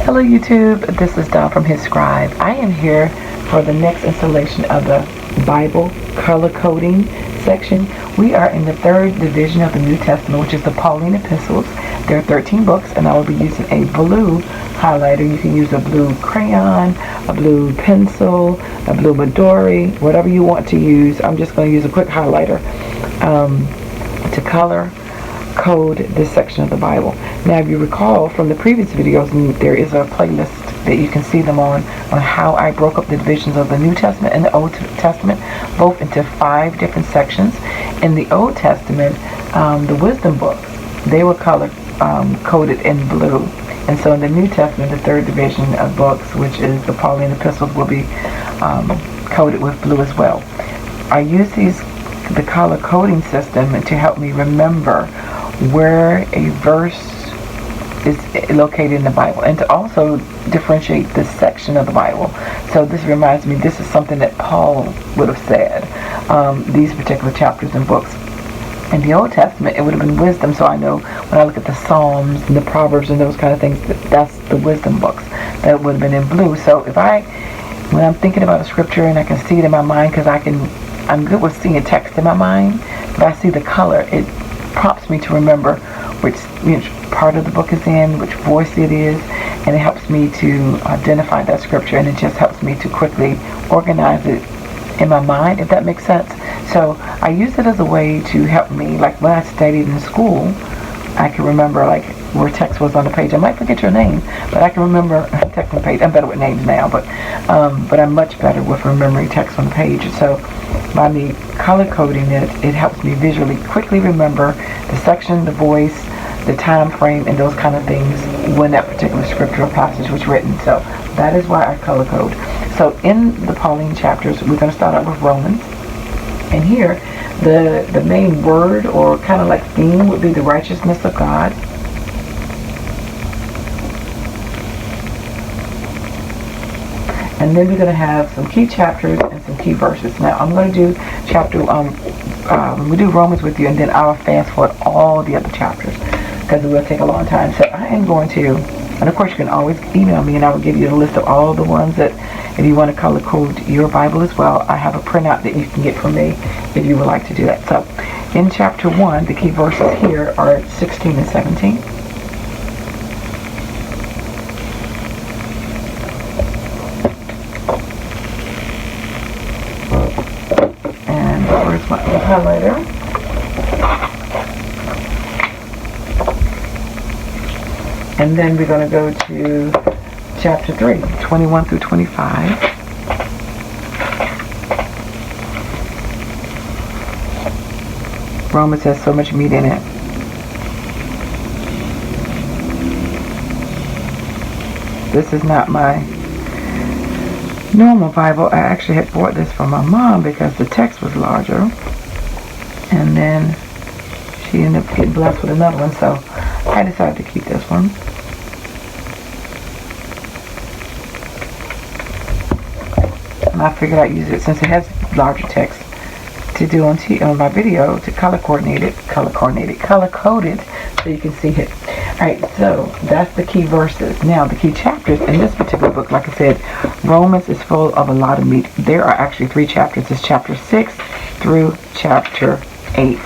Hello YouTube, this is Dawn from hzscribe. I am here for the next installation of the Bible color coding section. We are in the third division of the New Testament, which is the Pauline Epistles. There are 13 books, and I will be using a blue highlighter. You can use a blue crayon, a blue pencil, a blue Midori, whatever you want to use. I'm just going to use a quick highlighter to color code this section of the Bible. Now, if you recall from the previous videos, there is a playlist that you can see them on how I broke up the divisions of the New Testament and the Old Testament, both into 5 different sections. In the Old Testament, the wisdom books, they were color coded in blue. And so in the New Testament, the third division of books, which is the Pauline Epistles, will be coded with blue as well. I use the color coding system to help me remember where a verse is located in the Bible, and to also differentiate this section of the Bible. So this reminds me, this is something that Paul would have said, these particular chapters and books. In the Old Testament, it would have been wisdom, so I know when I look at the Psalms and the Proverbs and those kind of things, that's the wisdom books that would have been in blue. So when I'm thinking about a scripture and I can see it in my mind, because I'm good with seeing text in my mind, if I see the color, it prompts me to remember which part of the book is in, which voice it is, and it helps me to identify that scripture, and it just helps me to quickly organize it in my mind, if that makes sense. So I use it as a way to help me, like when I studied in school, I can remember like where text was on the page. I might forget your name, but I can remember text on the page. I'm better with names now, but I'm much better with remembering text on the page. So by me color coding it, it helps me visually quickly remember the section, the voice, the time frame, and those kind of things when that particular scriptural passage was written. So that is why I color code. So in the Pauline chapters, we're going to start out with Romans. And here, the main word or kind of like theme would be the righteousness of God. And then we're going to have some key chapters and some key verses. Now, I'm going to do we do Romans with you, and then I'll fast forward all the other chapters because it will take a long time. So I am going to, and of course you can always email me and I will give you a list of all the ones that, if you want to color code your Bible as well, I have a printout that you can get from me if you would like to do that. So in chapter 1, the key verses here are 16 and 17. And where's my highlighter? And then we're going to go to chapter 3, 21 through 25. Romans has so much meat in it. This is not my normal Bible. I actually had bought this from my mom because the text was larger. And then she ended up getting blessed with another one, so I decided to keep this one. And I figured I'd use it since it has larger text to do on my video, to color code it so you can see it. Alright, so that's the key verses. Now the key chapters in this particular book, like I said, Romans is full of a lot of meat. There are actually 3 chapters. It's chapter 6 through chapter 8.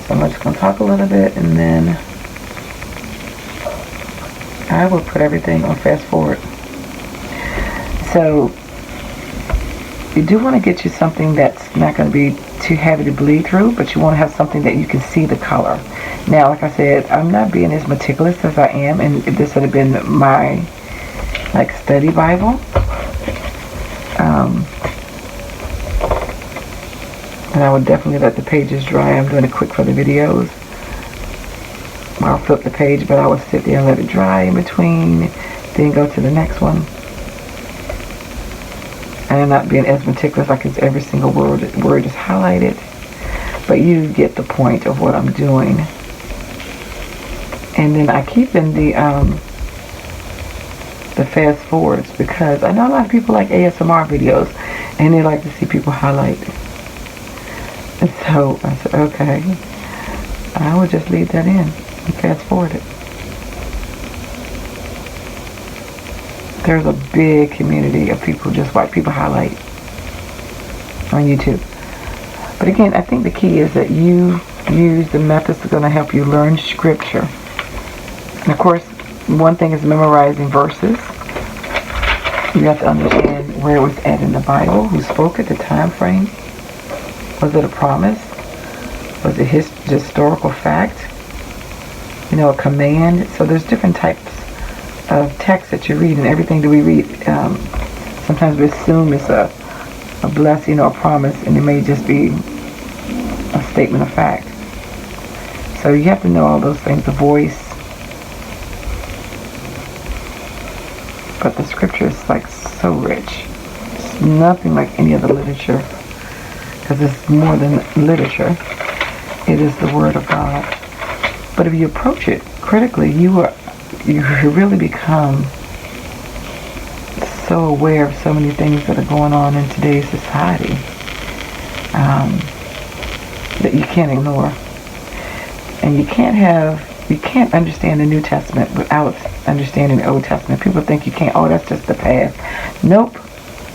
So I'm just going to talk a little bit, and then I will put everything on fast forward. So you do want to get you something that's not going to be too heavy to bleed through, but you want to have something that you can see the color. Now, like I said, I'm not being as meticulous as I am, and if this had been my study Bible, and I would definitely let the pages dry. I'm doing it quick for the videos. I'll flip the page, but I would sit there and let it dry in between, then go to the next one. And I'm not being as meticulous, like it's every single word is highlighted, but you get the point of what I'm doing. And then I keep in the fast forwards because I know a lot of people like ASMR videos and they like to see people highlight. And so I said, okay, I would just leave that in and fast forward it. There's a big community of people just watch people highlight on YouTube. But again, I think the key is that you use the methods that are going to help you learn scripture. And of course, one thing is memorizing verses. You have to understand where it was at in the Bible, who spoke it, the time frame. Was it a promise? Was it historical fact? A command? So there's different types of text that you read, and everything that we read, sometimes we assume it's a blessing or a promise, and it may just be a statement of fact. So you have to know all those things, the voice. But the scripture is like so rich. It's nothing like any other literature, because it's more than literature. It is the Word of God. But if you approach it critically, you really become so aware of so many things that are going on in today's society that you can't ignore. And you can't understand the New Testament without understanding the Old Testament. People think you can't, that's just the past. Nope.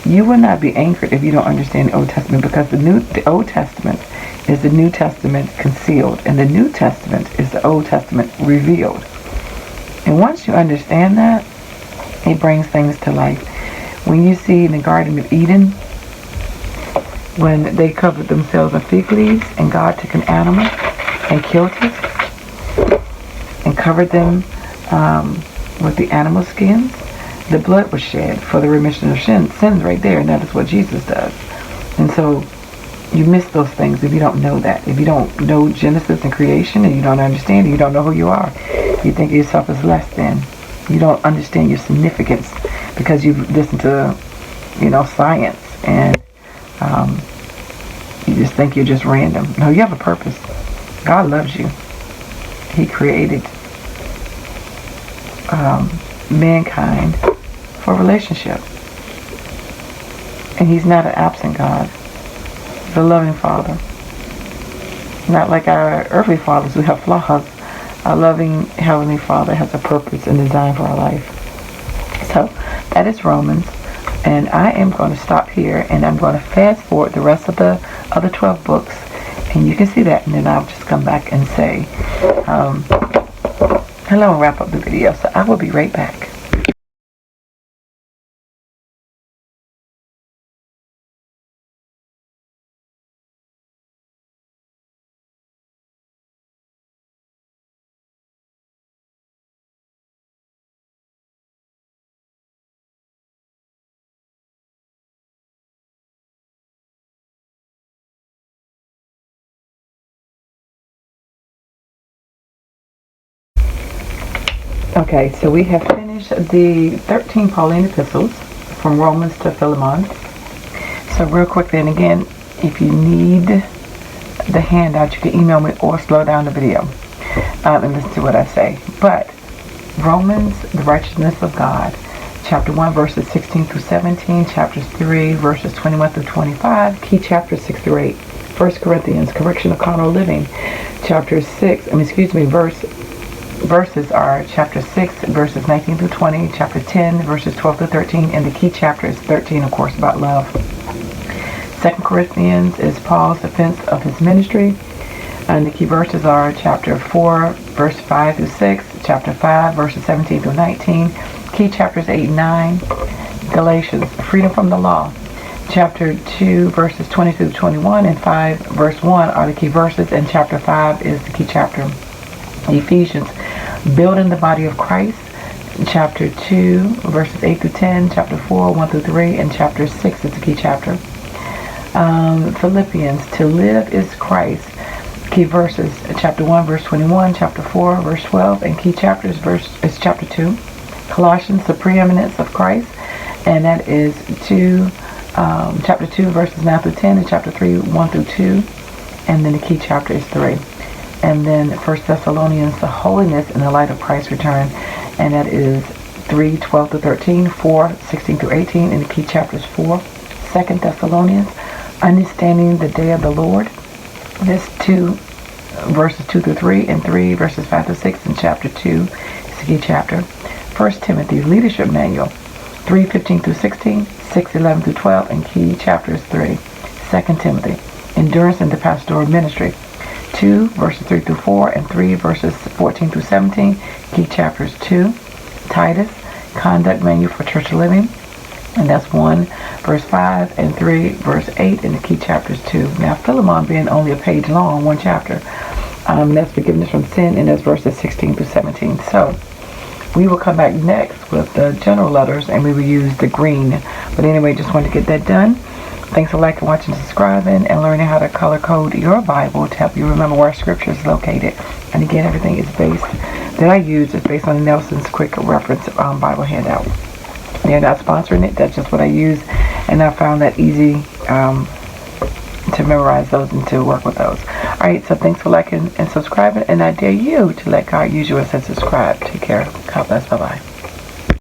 You will not be anchored if you don't understand the Old Testament, because the Old Testament is the New Testament concealed, and the New Testament is the Old Testament revealed. And once you understand that, it brings things to life. When you see in the Garden of Eden, when they covered themselves in fig leaves, and God took an animal and killed it and covered them with the animal skins, the blood was shed for the remission of sins right there, and that is what Jesus does. And so you miss those things if you don't know that. If you don't know Genesis and creation, and you don't understand it, you don't know who you are. You think of yourself as less than. You don't understand your significance because you've listened to, science, and you just think you're just random. No, you have a purpose. God loves you. He created mankind for a relationship. And He's not an absent God. He's a loving Father. Not like our earthly fathers who have flaws. Our loving Heavenly Father has a purpose and design for our life. So, that is Romans. And I am going to stop here, and I'm going to fast forward the rest of the other 12 books. And you can see that, and then I'll just come back and say hello and wrap up the video. So I will be right back. Okay, so we have finished the 13 Pauline Epistles from Romans to Philemon. So real quickly, and again, if you need the handout, you can email me or slow down the video and listen to what I say. But Romans, the righteousness of God, chapter 1, verses 16 through 17, chapters 3, verses 21 through 25, key chapters 6 through 8. 1 Corinthians, correction of carnal living, chapter 6, verses are chapter 6, verses 19 through 20, chapter 10, verses 12 through 13, and the key chapter is 13, of course, about love. 2 Corinthians is Paul's defense of his ministry, and the key verses are chapter 4, verse 5 through 6, chapter 5, verses 17 through 19, key chapters 8 and 9, Galatians, freedom from the law, chapter 2, verses 20 through 21, and 5, verse 1 are the key verses, and chapter 5 is the key chapter. Ephesians, building the body of Christ, chapter 2, verses 8 through 10, chapter 4, 1 through 3, and chapter 6 is the key chapter. Philippians, to live is Christ, key verses, chapter 1, verse 21, chapter 4, verse 12, and key chapters is chapter 2. Colossians, the preeminence of Christ, and that is chapter 2, verses 9 through 10, and chapter 3, 1 through 2, and then the key chapter is 3. And then 1 Thessalonians, the holiness in the light of Christ's return, and that is 3, 12 through 13, 4, 16 through 18, and the key chapter is 4. 2 Thessalonians, understanding the day of the Lord, This 2 verses 2 through 3 and 3 verses 5 through 6 in chapter 2. It's a key chapter. 1 Timothy Leadership Manual 3:15 through 16, 6:11 through 12, and key chapters 3. 2 Timothy Endurance in the Pastoral Ministry 2 verses 3 through 4 and 3 verses 14 through 17, key chapters 2. Titus Conduct Manual for Church Living, and that's 1 verse 5 and 3 verse 8 in the key chapters 2. Now Philemon being only a page long, one chapter, that's forgiveness from sin, and that's verses 16 through 17. So we will come back next with the general letters, and we will use the green. But anyway, just wanted to get that done. Thanks for liking, watching, subscribing, and learning how to color code your Bible to help you remember where Scripture is located. And again, everything is that I use is based on Nelson's Quick Reference Bible handout. They're not sponsoring it. That's just what I use, and I found that easy to memorize those and to work with those. All right, so thanks for liking and subscribing, and I dare you to let God use you and subscribe. Take care. God bless. Bye-bye.